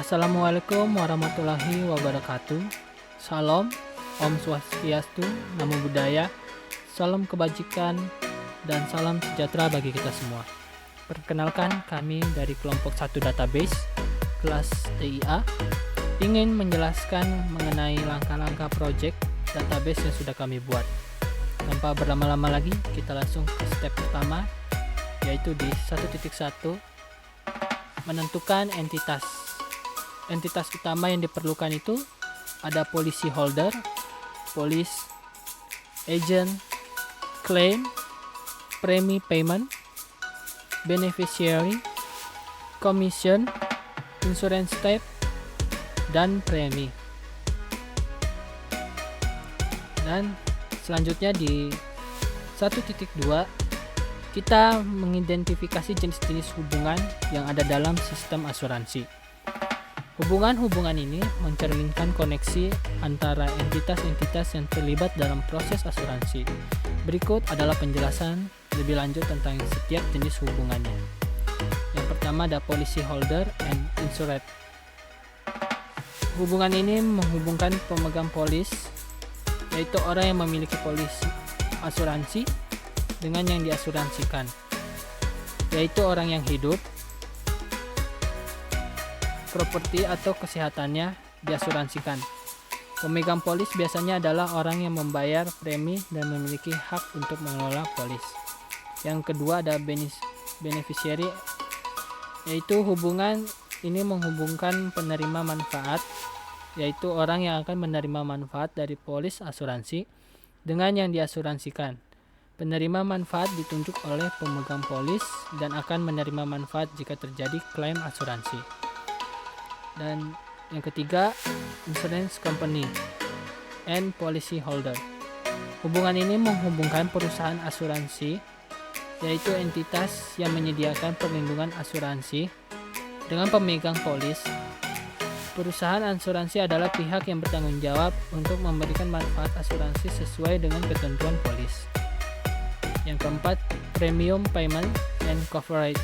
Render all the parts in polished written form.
Assalamualaikum warahmatullahi wabarakatuh. Salam, Om Swastiastu, Namo Buddhaya, salam kebajikan, dan salam sejahtera bagi kita semua. Perkenalkan, kami dari kelompok 1 database, kelas TIA, ingin menjelaskan mengenai langkah-langkah project database yang sudah kami buat. Tanpa berlama-lama lagi, kita langsung ke step pertama, yaitu di 1.1, menentukan entitas. Entitas utama yang diperlukan itu ada policy holder, police, agent, claim, premi payment, beneficiary, commission, insurance type, dan premi. Dan selanjutnya di 1.2 kita mengidentifikasi jenis-jenis hubungan yang ada dalam sistem asuransi. Hubungan-hubungan ini mencerminkan koneksi antara entitas-entitas yang terlibat dalam proses asuransi. Berikut adalah penjelasan lebih lanjut tentang setiap jenis hubungannya. Yang pertama ada policy holder and insured. Hubungan ini menghubungkan pemegang polis, yaitu orang yang memiliki polis asuransi, dengan yang diasuransikan, yaitu orang yang hidup, properti atau kesehatannya diasuransikan. Pemegang polis biasanya adalah orang yang membayar premi dan memiliki hak untuk mengelola polis. Yang kedua ada beneficiary, yaitu hubungan ini menghubungkan penerima manfaat, yaitu orang yang akan menerima manfaat dari polis asuransi dengan yang diasuransikan. Penerima manfaat ditunjuk oleh pemegang polis dan akan menerima manfaat jika terjadi klaim asuransi. Dan yang ketiga, insurance company and policy holder. Hubungan ini menghubungkan perusahaan asuransi, yaitu entitas yang menyediakan perlindungan asuransi, dengan pemegang polis. Perusahaan asuransi adalah pihak yang bertanggung jawab untuk memberikan manfaat asuransi sesuai dengan ketentuan polis. Yang keempat, premium payment and coverage.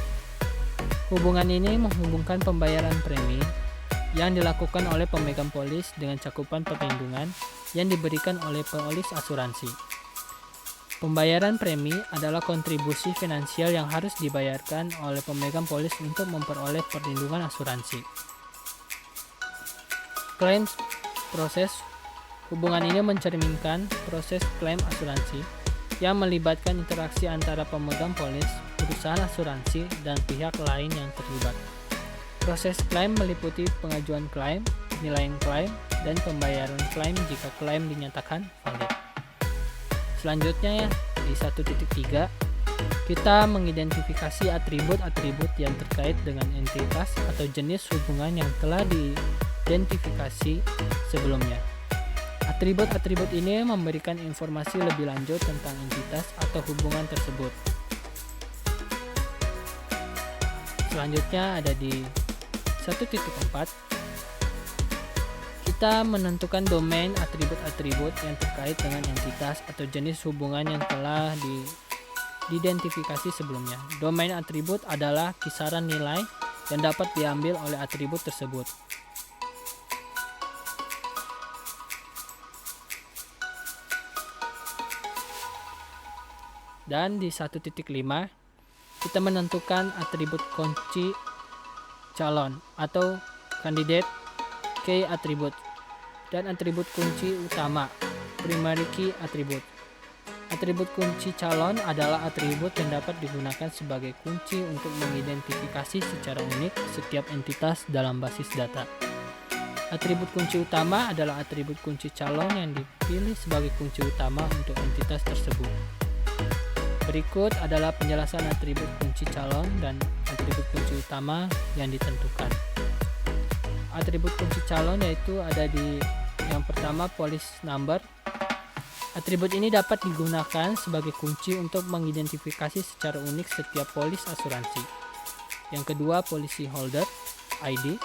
Hubungan ini menghubungkan pembayaran premi yang dilakukan oleh pemegang polis dengan cakupan perlindungan yang diberikan oleh polis asuransi. Pembayaran premi adalah kontribusi finansial yang harus dibayarkan oleh pemegang polis untuk memperoleh perlindungan asuransi. Claims proses. Hubungan ini mencerminkan proses klaim asuransi yang melibatkan interaksi antara pemegang polis, perusahaan asuransi, dan pihak lain yang terlibat. Proses klaim meliputi pengajuan klaim, penilaian klaim, dan pembayaran klaim jika klaim dinyatakan valid. Selanjutnya di 1.3 kita mengidentifikasi atribut-atribut yang terkait dengan entitas atau jenis hubungan yang telah diidentifikasi sebelumnya. Atribut-atribut ini memberikan informasi lebih lanjut tentang entitas atau hubungan tersebut. Selanjutnya ada di 1.4 kita menentukan domain atribut-atribut yang terkait dengan entitas atau jenis hubungan yang telah diidentifikasi sebelumnya. Domain atribut adalah kisaran nilai yang dapat diambil oleh atribut tersebut. Dan di 1.5 kita menentukan atribut kunci calon atau candidate key attribute dan atribut kunci utama primary key attribute. Atribut kunci calon adalah atribut yang dapat digunakan sebagai kunci untuk mengidentifikasi secara unik setiap entitas dalam basis data. Atribut kunci utama adalah atribut kunci calon yang dipilih sebagai kunci utama untuk entitas tersebut. Berikut adalah penjelasan atribut kunci calon dan atribut kunci utama yang ditentukan. Atribut kunci calon yaitu ada di yang pertama policy number. Atribut ini dapat digunakan sebagai kunci untuk mengidentifikasi secara unik setiap polis asuransi. Yang kedua policy holder ID.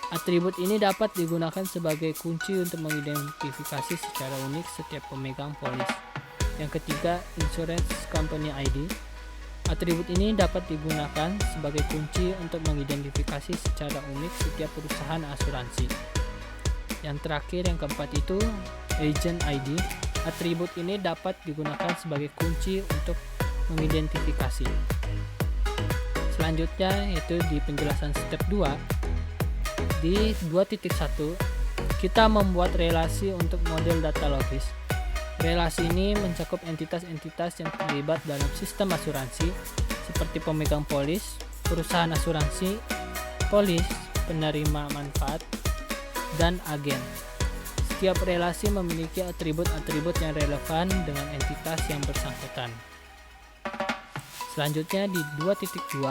Atribut ini dapat digunakan sebagai kunci untuk mengidentifikasi secara unik setiap pemegang polis. Yang ketiga, Insurance Company ID. Atribut ini dapat digunakan sebagai kunci untuk mengidentifikasi secara unik setiap perusahaan asuransi. Yang terakhir, yang keempat itu Agent ID. Atribut ini dapat digunakan sebagai kunci untuk mengidentifikasi. Selanjutnya yaitu di penjelasan step 2. Di 2.1 kita membuat relasi untuk model data logis. Relasi ini mencakup entitas-entitas yang terlibat dalam sistem asuransi seperti pemegang polis, perusahaan asuransi, polis, penerima manfaat, dan agen. Setiap relasi memiliki atribut-atribut yang relevan dengan entitas yang bersangkutan. Selanjutnya di 2.2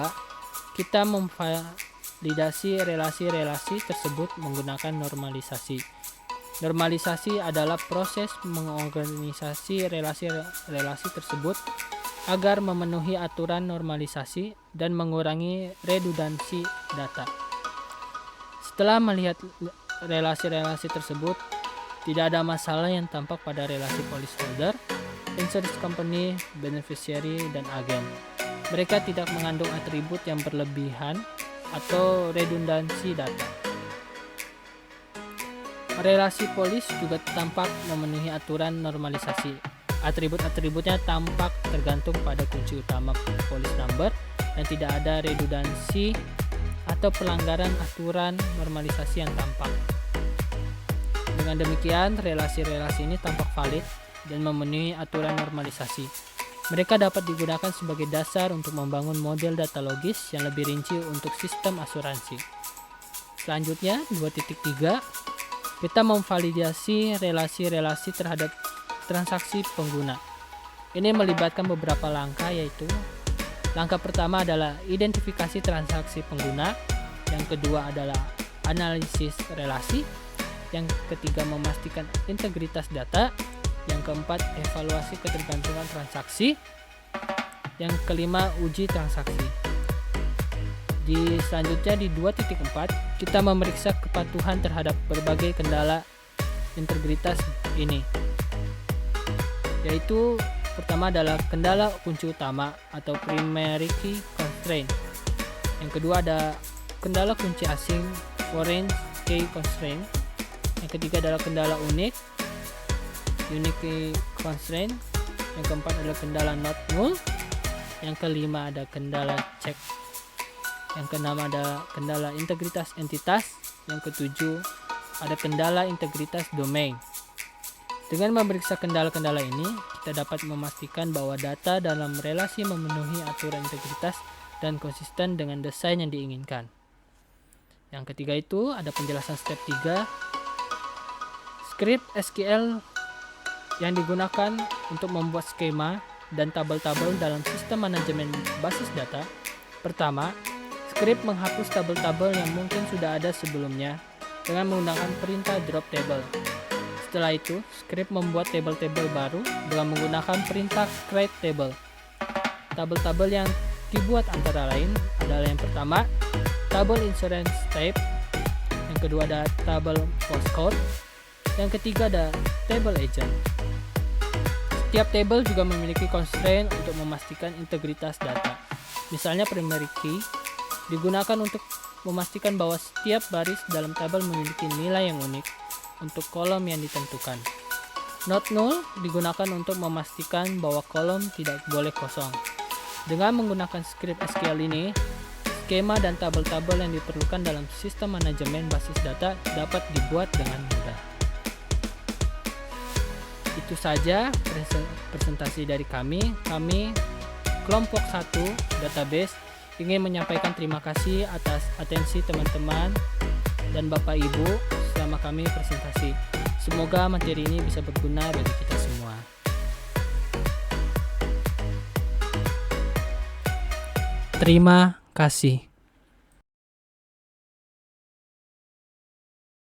kita memvalidasi relasi-relasi tersebut menggunakan normalisasi. Normalisasi adalah proses mengorganisasi relasi-relasi tersebut agar memenuhi aturan normalisasi dan mengurangi redundansi data. Setelah melihat relasi-relasi tersebut, tidak ada masalah yang tampak pada relasi policyholder, insurance company, beneficiary, dan agen. Mereka tidak mengandung atribut yang berlebihan atau redundansi data. Relasi polis juga tampak memenuhi aturan normalisasi. Atribut-atributnya tampak tergantung pada kunci utama policy number dan tidak ada redundansi atau pelanggaran aturan normalisasi yang tampak. Dengan demikian, relasi-relasi ini tampak valid dan memenuhi aturan normalisasi. Mereka dapat digunakan sebagai dasar untuk membangun model data logis yang lebih rinci untuk sistem asuransi. Selanjutnya, 2.3, kita memvalidasi relasi-relasi terhadap transaksi pengguna. Ini melibatkan beberapa langkah, yaitu langkah pertama adalah identifikasi transaksi pengguna, yang kedua adalah analisis relasi, yang ketiga memastikan integritas data, yang keempat evaluasi ketergantungan transaksi, yang kelima uji transaksi. Selanjutnya di 2.4 kita memeriksa kepatuhan terhadap berbagai kendala integritas ini, yaitu pertama adalah kendala kunci utama atau primary key constraint, yang kedua ada kendala kunci asing foreign key constraint, yang ketiga adalah kendala unik unique key constraint, yang keempat adalah kendala not null, yang kelima ada kendala check, yang keenam ada kendala integritas entitas, yang ketujuh ada kendala integritas domain. Dengan memeriksa kendala-kendala ini, kita dapat memastikan bahwa data dalam relasi memenuhi aturan integritas dan konsisten dengan desain yang diinginkan. Yang ketiga itu ada penjelasan step 3. Script SQL yang digunakan untuk membuat skema dan tabel-tabel dalam sistem manajemen basis data. Pertama, script menghapus tabel-tabel yang mungkin sudah ada sebelumnya dengan menggunakan perintah drop table. Setelah itu, script membuat tabel-tabel baru dengan menggunakan perintah create table. Tabel-tabel yang dibuat antara lain adalah yang pertama, tabel insurance type, yang kedua ada tabel postcode, yang ketiga ada table agent. Setiap table juga memiliki constraint untuk memastikan integritas data. Misalnya primary key digunakan untuk memastikan bahwa setiap baris dalam tabel memiliki nilai yang unik untuk kolom yang ditentukan. Not null digunakan untuk memastikan bahwa kolom tidak boleh kosong. Dengan menggunakan script SQL ini, skema dan tabel-tabel yang diperlukan dalam sistem manajemen basis data dapat dibuat dengan mudah. Itu saja presentasi dari kami. Kami kelompok 1 database ingin menyampaikan terima kasih atas atensi teman-teman dan Bapak Ibu selama kami presentasi. Semoga materi ini bisa berguna bagi kita semua. Terima kasih.